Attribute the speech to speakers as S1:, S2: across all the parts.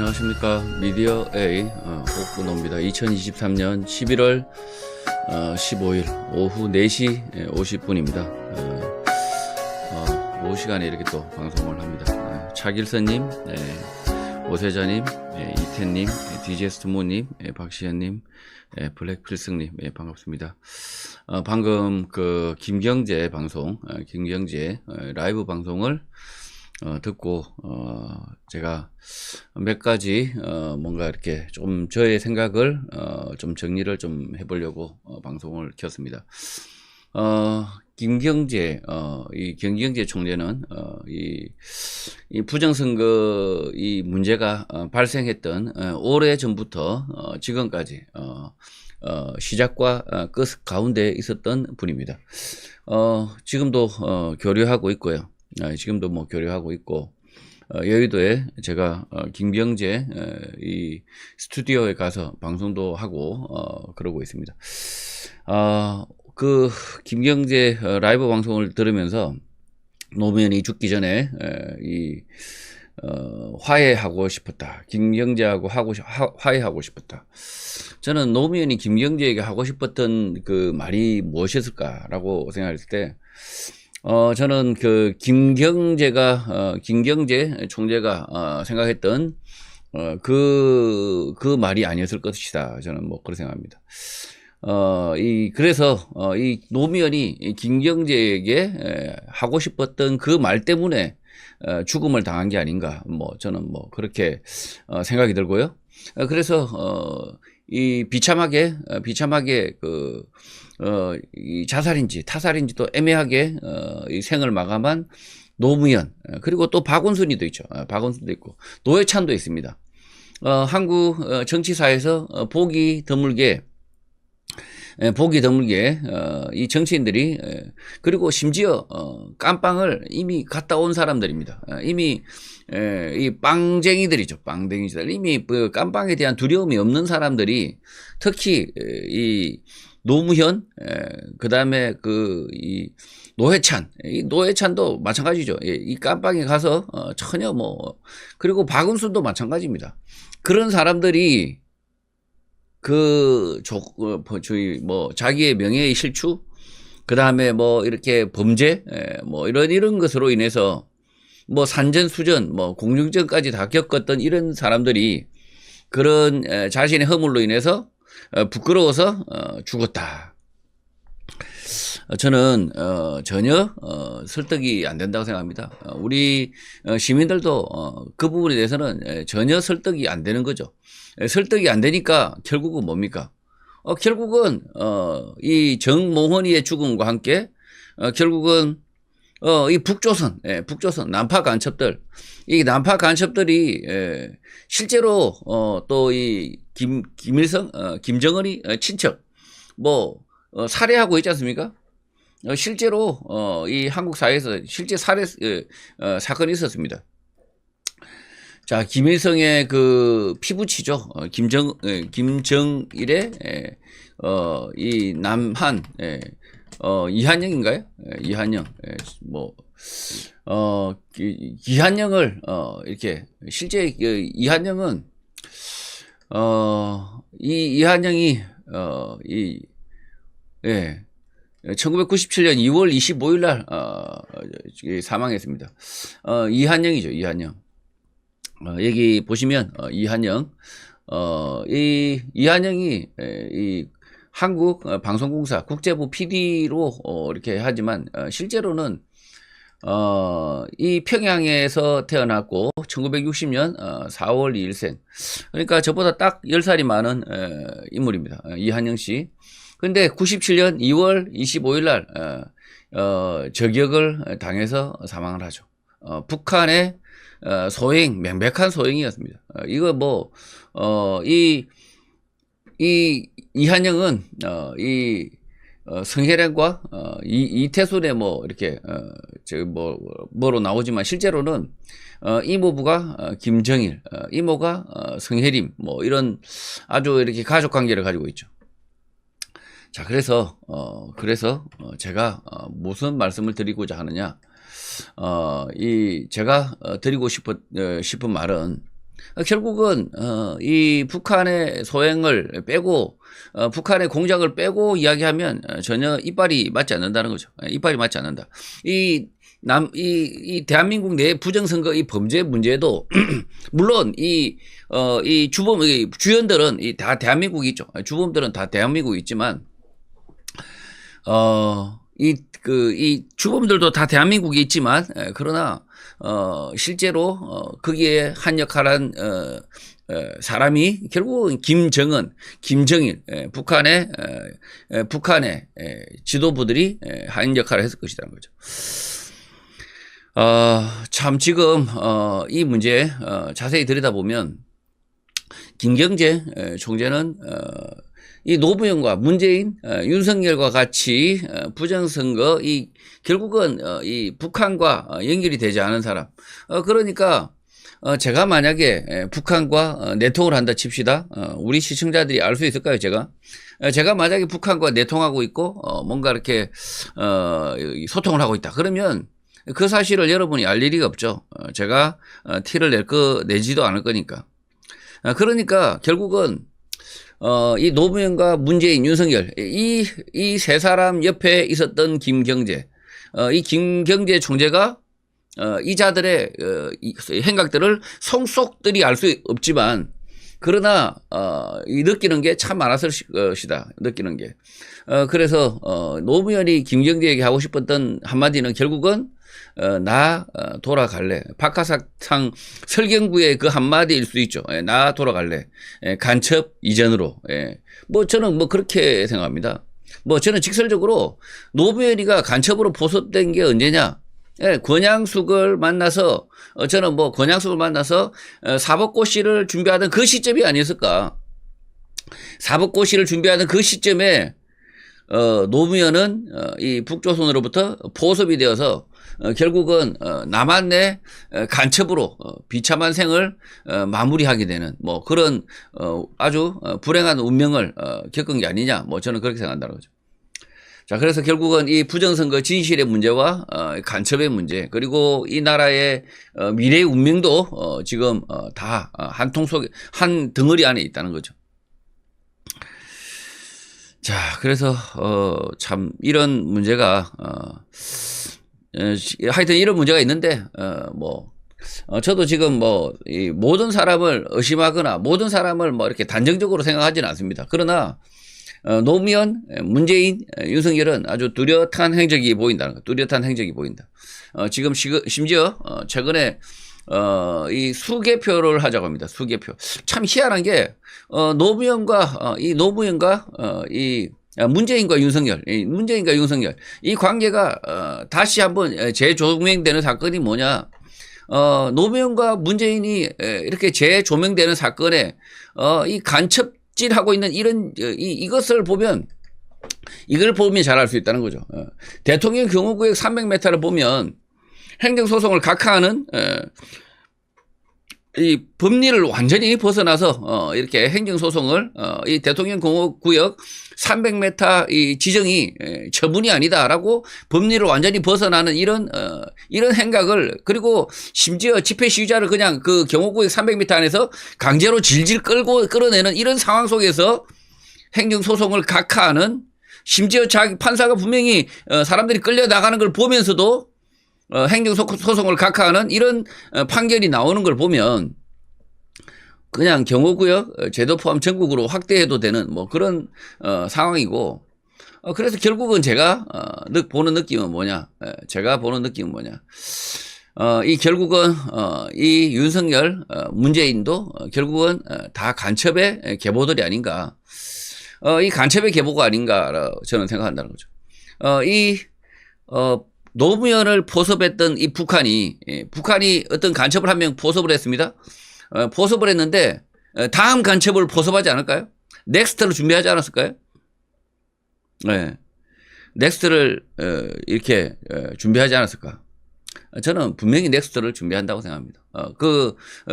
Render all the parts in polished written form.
S1: 안녕하십니까. 미디어 A 옥근호입니다. 2023년 11월 15일 오후 4시 50분입니다. 오후 시간에 이렇게 또 방송을 합니다. 차길선님, 오세자님, 이태님, DJ스트모님, 박시현님, 블랙필승님, 반갑습니다. 방금 그 김경재 방송, 김경재 라이브 방송을 듣고 제가 몇 가지 뭔가 이렇게 좀 저의 생각을 좀 정리를 좀 해보려고 방송을 켰습니다. 김경재 이 김경재 총재는 이 부정선거 이 문제가 발생했던 오래 전부터 지금까지 시작과 끝 가운데 있었던 분입니다. 지금도 교류하고 있고요. 지금도 뭐 교류하고 있고, 여의도에 제가 김경재 이 스튜디오에 가서 방송도 하고 그러고 있습니다. 그 김경재 라이브 방송을 들으면서 노무현이 죽기 전에 화해하고 싶었다. 김경재하고 화해하고 싶었다. 저는 노무현이 김경재에게 하고 싶었던 그 말이 무엇이었을까라고 생각했을 때, 저는 그 김경재 총재가 생각했던 그 말이 아니었을 것이다. 저는 뭐 그렇게 생각합니다. 그래서 이 노무현이 김경재에게 하고 싶었던 그 말 때문에 죽음을 당한 게 아닌가. 뭐 저는 뭐 그렇게 생각이 들고요. 그래서 이 비참하게 이 자살인지 타살인지 또 애매하게 이 생을 마감한 노무현, 그리고 또 박원순이도 있죠. 박원순도 있고 노회찬도 있습니다. 한국 정치사에서 보기 드물게 이 정치인들이, 그리고 심지어 깜빵을 이미 갔다 온 사람들입니다. 이미 이 빵쟁이들이죠. 빵쟁이들. 이미 그 깜빵에 대한 두려움이 없는 사람들이, 특히 이 노무현, 그 다음에 이 노회찬도 마찬가지죠. 이 깜빵에 가서 전혀 그리고 박은순도 마찬가지입니다. 그런 사람들이 자기의 명예의 실추, 그 다음에 이렇게 범죄, 이런 것으로 인해서 산전수전, 공중전까지 다 겪었던 이런 사람들이 그런 자신의 허물로 인해서 부끄러워서 죽었다. 저는 전혀 설득이 안 된다고 생각합니다. 우리 시민들도 그 부분에 대해서는 전혀 설득이 안 되는 거죠. 설득이 안 되니까 결국은 뭡니까? 결국은 이 정몽헌이의 죽음과 함께 결국은 이 북조선 난파 간첩들, 이 난파 간첩들이 실제로 또 이 김정은이 친척 살해하고 있지 않습니까? 실제로 이 한국 사회에서 실제 살해 사건이 있었습니다. 자, 김일성의 그 피부치죠. 김정일의 이 남한 이한영인가요? 이한영. 이한영을 이렇게 실제 이한영은 이한영이 1997년 2월 25일 날 사망했습니다. 이한영이죠. 이한영. 여기 보시면 이한영, 이한영이 이 한국 방송공사 국제부 PD로 이렇게 하지만 실제로는 이 평양에서 태어났고 1960년 4월 2일생, 그러니까 저보다 딱 10살이 많은 인물입니다. 이한영 씨. 근데 97년 2월 25일 날 저격을 당해서 사망을 하죠. 북한의 명백한 소행이었습니다. 이거 이한영은 성혜령과 이태순의 이렇게 뭐로 나오지만 실제로는 이모부가 김정일, 이모가 성혜림, 이런 아주 이렇게 가족 관계를 가지고 있죠. 자, 그래서 제가 무슨 말씀을 드리고자 하느냐, 제가 드리고 싶은 말은 결국은 이 북한의 소행을 빼고 북한의 공작을 빼고 이야기하면 전혀 이빨이 맞지 않는다는 거죠. 이빨이 맞지 않는다. 이 대한민국 내 부정선거 이 범죄 문제도 물론 이 주범 주연들은 다 대한민국이 있죠. 주범들은 다 대한민국이 있지만 이 주범들도 다 대한민국이 있지만 그러나 실제로 거기에 한 역할한 사람이 결국은 김정은, 김정일, 북한의 지도부들이 한 역할을 했을 것이라는 거죠. 참 지금 이 문제 자세히 들여다보면 김경재 총재는 이 노무현과 문재인, 윤석열과 같이 부정선거 결국은 이 북한과 연결이 되지 않은 사람. 그러니까 제가 만약에 북한과 내통을 한다 칩시다. 우리 시청자들이 알 수 있을까요, 제가 만약에 북한과 내통하고 있고 뭔가 이렇게 소통을 하고 있다. 그러면 그 사실을 여러분이 알 일이 없죠. 제가 티를 내지도 않을 거니까. 그러니까 결국은 이 노무현과 문재인, 윤석열 이 세 사람 옆에 있었던 김경재, 이 김경재 총재가 이 자들의 행각들을 속속들이 알 수 없지만 그러나 느끼는 게 참 많았을 것이다. 느끼는 게. 그래서 노무현이 김경재에게 하고 싶었던 한마디는 결국은 나 돌아갈래. 박하사탕 설경구의 그 한마디일 수도 있죠. 나 돌아갈래. 간첩 이전으로. 뭐 저는 뭐 그렇게 생각합니다. 뭐 저는 직설적으로 노무현이가 간첩으로 포섭된 게 언제냐. 권양숙을 만나서 저는 뭐 권양숙을 만나서 사법고시를 준비하던 그 시점이 아니었을까. 사법고시를 준비하던 그 시점에 노무현은 이 북조선으로부터 포섭이 되어서 결국은 남한내 간첩으로 비참한 생을 마무리하게 되는 뭐 그런 아주 불행한 운명을 겪은 게 아니냐. 뭐 저는 그렇게 생각한다는 거죠. 자, 그래서 결국은 이 부정선거 진실의 문제와 간첩의 문제 그리고 이 나라의 미래의 운명도 지금 다 한 통 속에 한 덩어리 안에 있다는 거죠. 자, 그래서 참 이런 문제가 하여튼 이런 문제가 있는데 저도 지금 이 모든 사람을 의심하거나 모든 사람을 이렇게 단정적으로 생각하지는 않습니다. 그러나 노무현, 문재인, 윤석열은 아주 뚜렷한 행적이 보인다는 거. 뚜렷한 행적이 보인다. 지금 심지어 최근에 이 수개표를 하자고 합니다. 수개표. 참 희한한 게 노무현과 문재인과 윤석열 이 관계가 다시 한번 재조명되는 사건이 뭐냐? 노무현과 문재인이 이렇게 재조명되는 사건에 이 간첩질하고 있는 이것을 보면 이걸 보면 잘 알 수 있다는 거죠. 대통령 경호구역 300m를 보면 행정소송을 각하하는 이 법리를 완전히 벗어나서 이렇게 행정소송을 이 대통령 경호구역 300m 이 지정이 처분이 아니다라고 법리를 완전히 벗어나는 이런 행각을 그리고 심지어 집회 시위자를 그냥 그 경호구역 300m 안에서 강제로 질질 끌어내는 이런 상황 속에서 행정소송을 각하하는 심지어 자기 판사가 분명히 사람들이 끌려나가는 걸 보면서도 행정소송을 각하하는 이런 판결이 나오는 걸 보면 그냥 경호구역 제도 포함 전국으로 확대해도 되는 뭐 그런 상황이고 그래서 결국은 제가 보는 느낌은 뭐냐? 이 결국은 이 윤석열, 문재인도 결국은 다 간첩의 계보들이 아닌가? 이 간첩의 계보가 아닌가 저는 생각한다는 거죠. 노무현을 포섭했던 이 북한이 어떤 간첩을 한 명 포섭을 했습니다. 포섭을 했는데 다음 간첩을 포섭하지 않을까요? 넥스트를 준비하지 않았을까요? 네. 넥스트를 이렇게 준비하지 않았을까? 저는 분명히 넥스트를 준비한다고 생각합니다.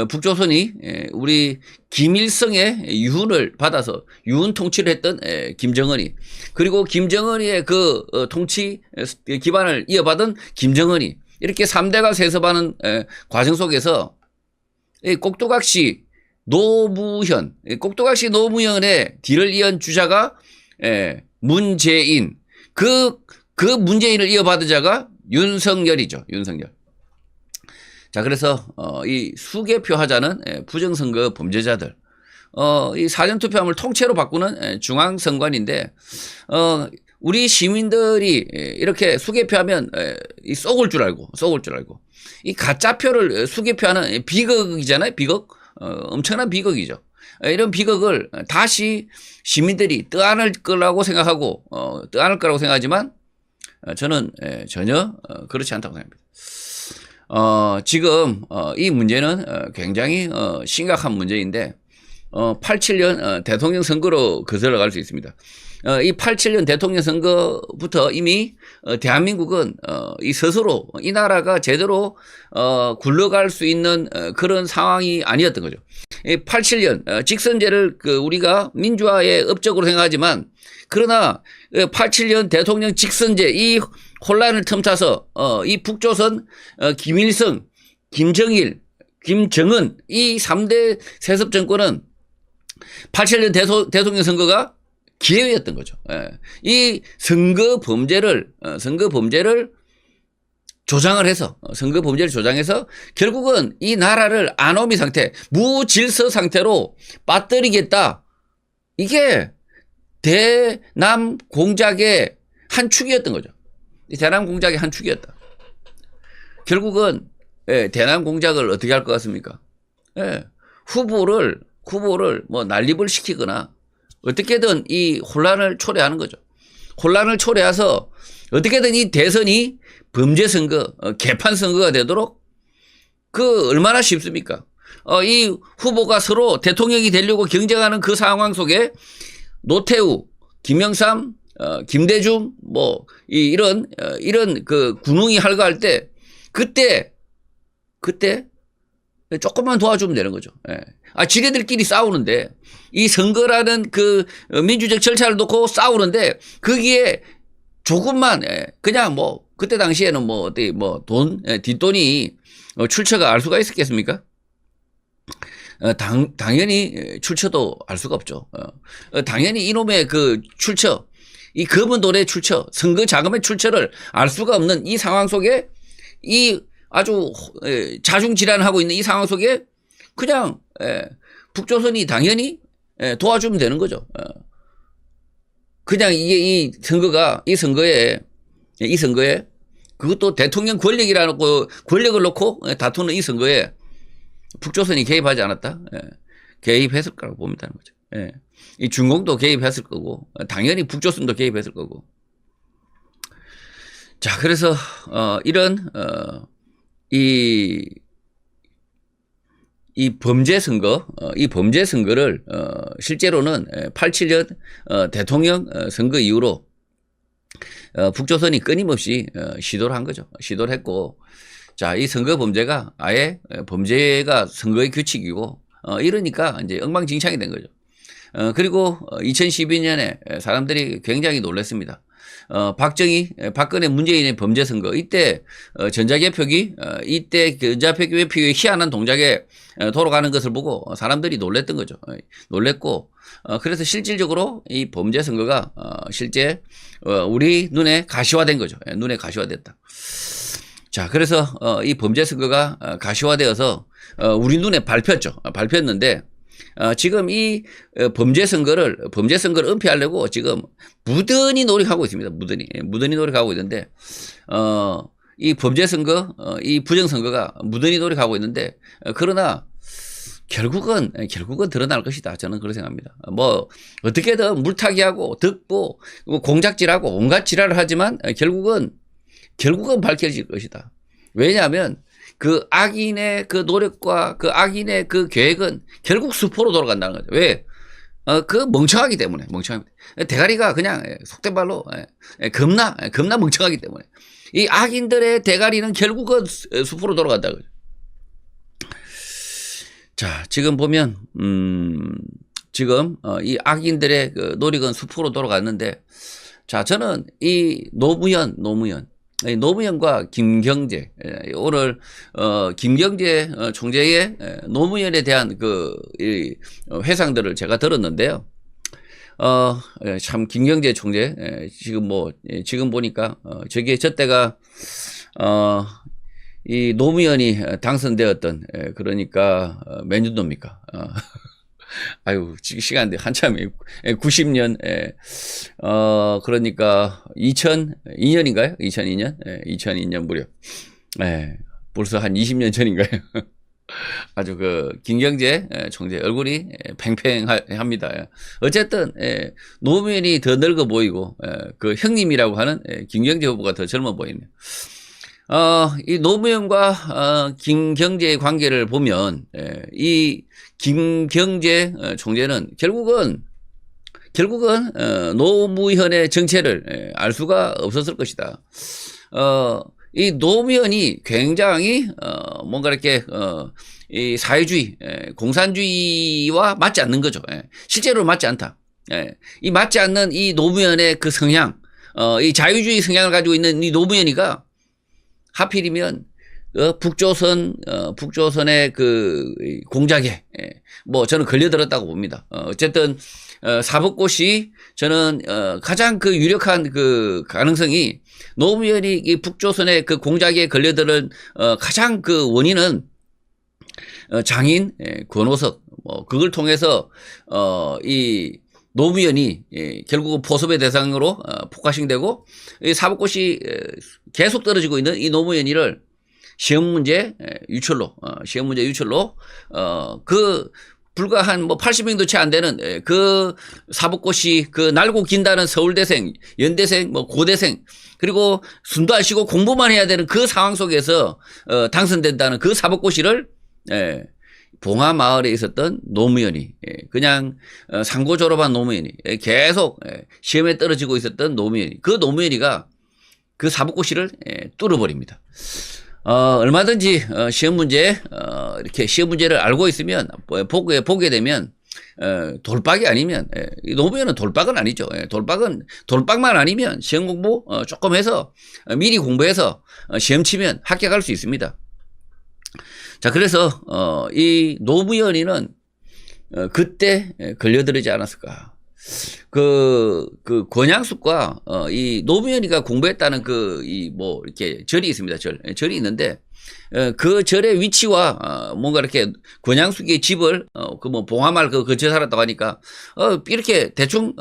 S1: 북조선이 우리 김일성의 유훈을 받아서 유훈 통치를 했던 김정은이 그리고 김정은이의 그 통치 기반을 이어받은 김정은이 이렇게 3대가 세습하는 과정 속에서 이 꼭두각시 노무현, 꼭두각시 노무현의 뒤를 이은 주자가 문재인, 그 문재인을 이어받은 자가 윤석열이죠. 윤석열. 자, 그래서 이 수개표 하자는 부정선거 범죄자들, 이 사전투표함을 통째로 바꾸는 중앙선관인데, 우리 시민들이 이렇게 수개표하면 속을 줄 알고, 이 가짜표를 수개표하는 비극이잖아요. 비극. 엄청난 비극이죠. 이런 비극을 다시 시민들이 떠안을 거라고 생각하고, 떠안을 거라고 생각하지만, 저는 전혀 그렇지 않다고 생각합니다. 지금 이 문제는 굉장히 심각한 문제인데, 87년 대통령 선거로 거슬러 갈 수 있습니다. 이 87년 대통령 선거부터 이미 대한민국은 이 스스로 이 나라가 제대로 굴러갈 수 있는 그런 상황이 아니었던 거죠. 87년 직선제를 우리가 민주화의 업적으로 생각하지만, 그러나 87년 대통령 직선제 이 혼란을 틈타서 이 북조선 김일성, 김정일, 김정은 이 3대 세습 정권은 87년 대통령 선거가 기회였던 거죠. 이 선거 범죄를 조장을 해서, 선거 범죄를 조장해서 결국은 이 나라를 아노미 상태, 무질서 상태로 빠뜨리겠다. 이게 대남 공작의 한 축이었던 거죠. 대남 공작의 한 축이었다. 결국은 대남 공작을 어떻게 할 것 같습니까? 후보를 뭐 난립을 시키거나 어떻게든 이 혼란을 초래하는 거죠. 혼란을 초래해서 어떻게든 이 대선이 범죄 선거, 개판 선거가 되도록 얼마나 쉽습니까? 이 후보가 서로 대통령이 되려고 경쟁하는 그 상황 속에 노태우, 김영삼, 김대중, 뭐, 이런 군웅이 할거할 때, 그때 조금만 도와주면 되는 거죠. 지네들끼리 싸우는데, 이 선거라는 민주적 절차를 놓고 싸우는데, 거기에 조금만, 그냥 뭐, 그때 당시에는 뒷돈이 출처가 알 수가 있었겠습니까? 당연히 출처도 알 수가 없죠. 당연히 이놈의 출처, 이 검은 돈의 출처, 선거 자금의 출처를 알 수가 없는 이 상황 속에, 이 아주 자중질환하고 있는 이 상황 속에 그냥 북조선이 당연히 도와주면 되는 거죠. 그냥 이 선거에 그것도 대통령 권력을 놓고 다투는 이 선거에 북조선이 개입하지 않았다? 개입했을 거라고 봅니다. 이 중공도 개입했을 거고, 당연히 북조선도 개입했을 거고. 자, 그래서, 이런, 이 범죄 선거를, 실제로는 87년, 대통령 선거 이후로, 북조선이 끊임없이, 시도를 한 거죠. 시도를 했고, 자, 이 선거 범죄가 아예 범죄가 선거의 규칙이고, 이러니까 이제 엉망진창이 된 거죠. 그리고 2012년에 사람들이 굉장히 놀랐습니다. 박근혜 문재인의 범죄 선거, 이때 전자개표기, 이때 전자개표기의 희한한 동작에 돌아가는 것을 보고 사람들이 놀랬던 거죠. 놀랬고, 그래서 실질적으로 이 범죄 선거가 실제 우리 눈에 가시화된 거죠. 눈에 가시화됐다. 자, 그래서 이 범죄 선거가 가시화되어서 우리 눈에 밟혔는데, 지금 이 범죄 선거를 은폐하려고 지금 무던히 노력하고 있습니다. 무던히 노력하고 있는데, 이 범죄 선거, 이 부정 선거가 무던히 노력하고 있는데, 그러나 결국은 드러날 것이다. 저는 그렇게 생각합니다. 뭐 어떻게든 물타기하고 덮고 공작질하고 온갖 지랄을 하지만 결국은 밝혀질 것이다. 왜냐하면 그 악인의 그 노력과 그 악인의 그 계획은 결국 수포로 돌아간다는 거죠. 왜? 멍청하기 때문에. 대가리가 그냥 속된 말로 겁나 멍청하기 때문에. 이 악인들의 대가리는 결국은 수포로 돌아간다는 거죠. 자, 지금 보면, 지금, 이 악인들의 그 노력은 수포로 돌아갔는데, 자, 저는 이 노무현, 노무현과 김경재, 오늘 김경재 총재의 노무현에 대한 이 회상들을 제가 들었는데요. 참 김경재 총재 지금 보니까 저 때가 이 노무현이 당선되었던 그러니까 몇 년도입니까? 아유, 시간인데 한참에 90년, 그러니까 2002년인가요? 2002년? 2002년 무렵. 벌써 한 20년 전인가요? 아주 김경재 총재 얼굴이 팽팽합니다. 어쨌든, 노무현이 더 늙어 보이고, 그 형님이라고 하는 김경재 후보가 더 젊어 보이네요. 이 노무현과 김경재의 관계를 보면 이 김경재 총재는 결국은 노무현의 정체를 알 수가 없었을 것이다. 이 노무현이 굉장히 뭔가 이렇게 이 사회주의, 공산주의와 맞지 않는 거죠. 실제로 맞지 않다. 이 맞지 않는 이 노무현의 그 성향, 이 자유주의 성향을 가지고 있는 이 노무현이가 하필이면 북조선의 그 공작에 저는 걸려들었다고 봅니다. 어쨌든 사법고시 저는 가장 그 유력한 그 가능성이 노무현이 이 북조선의 그 공작에 걸려들은 가장 그 원인은 장인 권오석 그걸 통해서 이 노무현이 결국은 포섭의 대상으로 포커싱되고 사법고시 계속 떨어지고 있는 이 노무현이를 시험 문제 유출로 불과 한 80명도 채 안 되는 그 사법고시 날고 긴다는 서울대생, 연대생, 고대생 그리고 숨도 안 쉬고 공부만 해야 되는 그 상황 속에서 당선된다는 그 사법고시를 봉하마을에 있었던 노무현이 그냥 상고 졸업한 노무현이 계속 시험에 떨어지고 있었던 노무현이 그 노무현이가 그 사법고시를 뚫어버립니다. 얼마든지 시험 문제 이렇게 시험 문제를 알고 있으면 보게 되면 돌박이 아니면 노무현은 돌박은 아니죠. 돌박만 아니면 시험 공부 조금 해서 미리 공부해서 시험 치면 합격할 수 있습니다. 자, 그래서 이 노무현이는 그때 걸려들지 않았을까. 권양숙과 이 노무현이가 공부했다는 이렇게 절이 있습니다. 절이 있는데 그 절의 위치와 뭔가 이렇게 권양숙의 집을 봉하마을 근처에 살았다고 하니까 이렇게 대충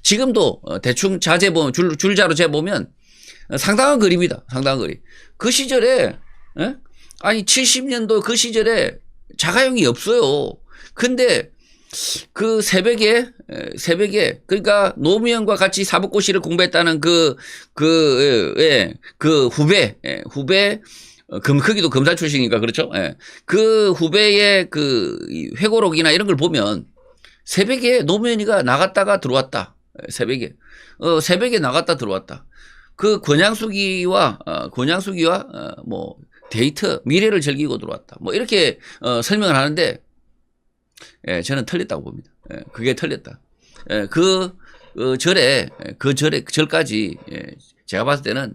S1: 지금도 대충 자재 보면 줄자로 재보면 상당한 거리입니다. 상당한 거리. 그 시절에 아니 70년도 그 시절에 자가용이 없어요. 근데 그 새벽에 그러니까 노무현과 같이 사법고시를 공부했다는 그 후배 크기도 검사 출신이니까 그렇죠. 그 후배의 그 회고록이나 이런 걸 보면 새벽에 노무현이가 나갔다가 들어왔다. 새벽에 나갔다 들어왔다. 그 권양숙이와 데이트 미래를 즐기고 들어왔다. 이렇게 설명을 하는데 저는 틀렸다고 봅니다. 그게 틀렸다. 절까지 제가 봤을 때는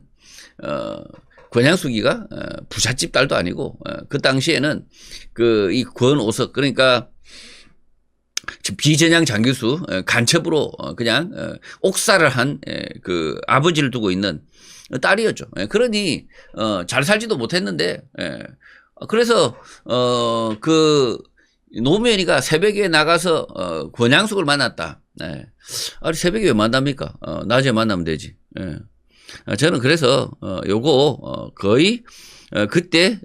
S1: 권양숙이가 부잣집 딸도 아니고 그 당시에는 이 권오석 그러니까 비전향 장교수 간첩으로 그냥 옥살을 한 그 아버지를 두고 있는 딸이었죠. 그러니 잘 살지도 못했는데 그래서 노무현이가 새벽에 나가서 권양숙을 만났다. 아니 새벽에 왜 만납니까? 낮에 만나면 되지. 저는 그래서 요거 거의 그때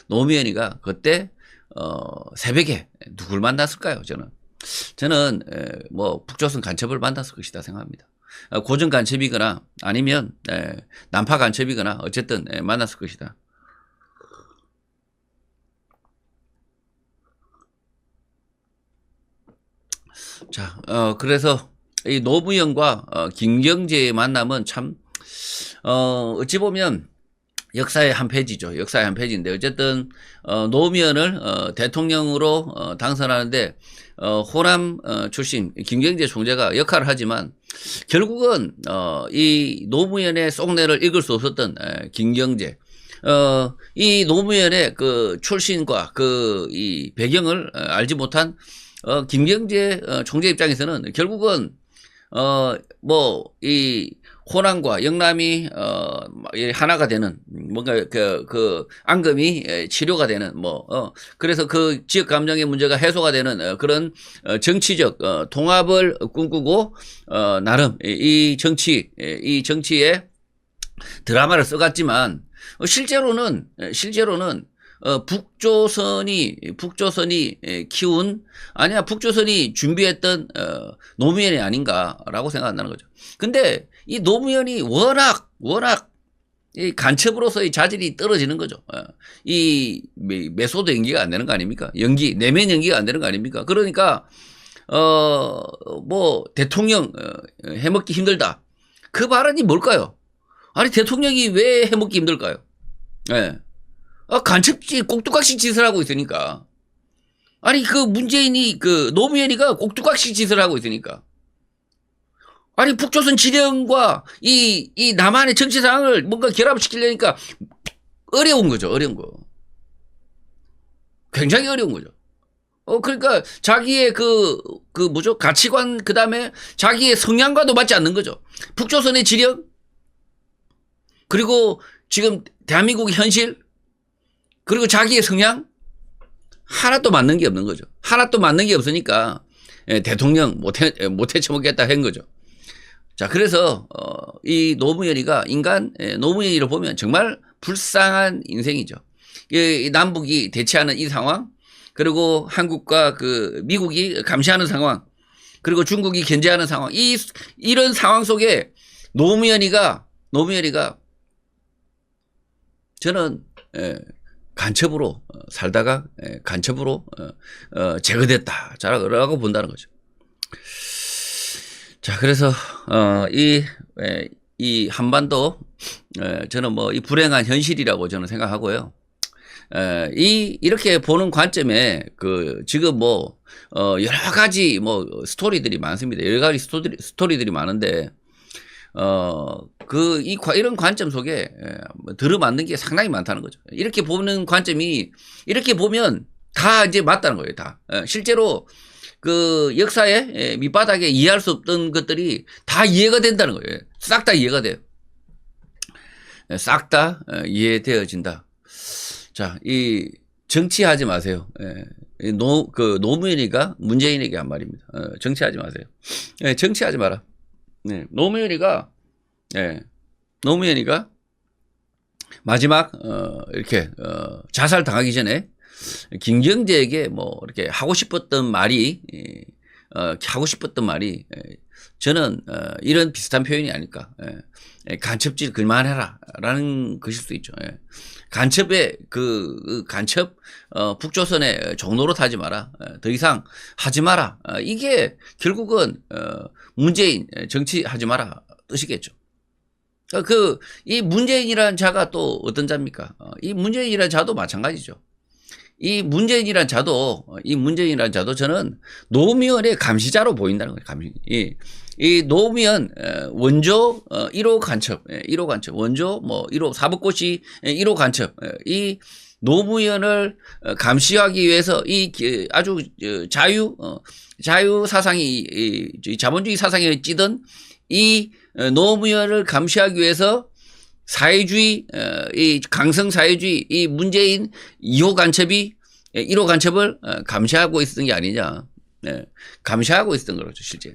S1: 노무현이가 그때 새벽에 누굴 만났을까요? 저는 북조선 간첩을 만났을 것이다 생각합니다. 고정 간첩이거나 아니면 난파 간첩이거나 어쨌든 만났을 것이다. 자, 그래서 이 노무현과 김경재의 만남은 참 어찌 보면 역사의 한 페이지죠. 역사의 한 페이지인데 어쨌든 노무현을 대통령으로 당선하는데 호남 출신 김경재 총재가 역할을 하지만 결국은 이 노무현의 속내를 읽을 수 없었던 김경재, 이 노무현의 그 출신과 그 이 배경을 알지 못한 김경재 총재 입장에서는 결국은 뭐 이 호남과 영남이 하나가 되는 뭔가 그 앙금이 치료가 되는 그래서 그 지역 감정의 문제가 해소가 되는 그런 정치적 통합을 꿈꾸고 나름 이 정치에 드라마를 써갔지만 실제로는 북조선이 키운 아니야 북조선이 준비했던 노무현이 아닌가라고 생각한다는 거죠. 근데 이 노무현이 워낙 이 간첩으로서의 자질이 떨어지는 거죠. 이 메소드 연기가 안 되는 거 아닙니까? 내면 연기가 안 되는 거 아닙니까? 그러니까 뭐 대통령 해먹기 힘들다. 그 발언이 뭘까요? 아니 대통령이 왜 해먹기 힘들까요? 예. 간첩지 꼭두각시 짓을 하고 있으니까. 아니 그 문재인이 그 노무현이가 꼭두각시 짓을 하고 있으니까. 아니 북조선 지령과 이 남한의 정치 상황을 뭔가 결합시키려니까 어려운 거죠. 어려운 거. 굉장히 어려운 거죠. 그러니까 자기의 뭐죠? 가치관 그다음에 자기의 성향과도 맞지 않는 거죠. 북조선의 지령 그리고 지금 대한민국의 현실 그리고 자기의 성향 하나도 맞는 게 없는 거죠. 하나도 맞는 게 없으니까 대통령 못해 쳐먹겠다 한 거죠. 자, 그래서 이 노무현이가 노무현이를 보면 정말 불쌍한 인생이죠. 이 남북이 대치하는 이 상황, 그리고 한국과 그 미국이 감시하는 상황, 그리고 중국이 견제하는 상황, 이런 상황 속에 노무현이가 저는 간첩으로 살다가 간첩으로 제거됐다. 라고 본다는 거죠. 자, 그래서 이 한반도 저는 뭐 이 불행한 현실이라고 저는 생각하고요. 이렇게 보는 관점에 지금 뭐 여러 가지 뭐 스토리들이 많습니다. 여러 가지 스토리들이 많은데 이런 관점 속에 들어맞는 게 상당히 많다는 거죠. 이렇게 보는 관점이 이렇게 보면 다 이제 맞다는 거예요. 다 실제로 그 역사의 밑바닥에 이해할 수 없던 것들이 다 이해가 된다는 거예요. 싹 다 이해가 돼요. 싹 다 이해되어진다. 자, 이 정치하지 마세요. 노무현이가 문재인에게 한 말입니다. 정치하지 마세요. 정치하지 마라. 노무현이가 마지막 이렇게 자살 당하기 전에 김경재에게 뭐 이렇게 하고 싶었던 말이 저는 이런 비슷한 표현이 아닐까. 간첩질 그만해라라는 것일 수 있죠. 간첩의 간첩 북조선의 종로로 타지 마라. 더 이상 하지 마라. 이게 결국은 문재인 정치하지 마라 뜻이겠죠. 이 문재인이라는 자가 또 어떤 자입니까? 이 문재인이라는 자도 마찬가지죠. 이 문재인이라는 자도 저는 노무현의 감시자로 보인다는 거예요. 이 노무현 원조 1호 간첩, 원조 뭐 1호 사법고시 1호 간첩, 이 노무현을 감시하기 위해서 아주 자유 사상이 자본주의 사상에 찌든 이 노무현을 감시하기 위해서 사회주의, 이 강성 사회주의, 이 문재인 2호 간첩이 1호 간첩을 감시하고 있었던 게 아니냐. 감시하고 있었던 거죠, 실제.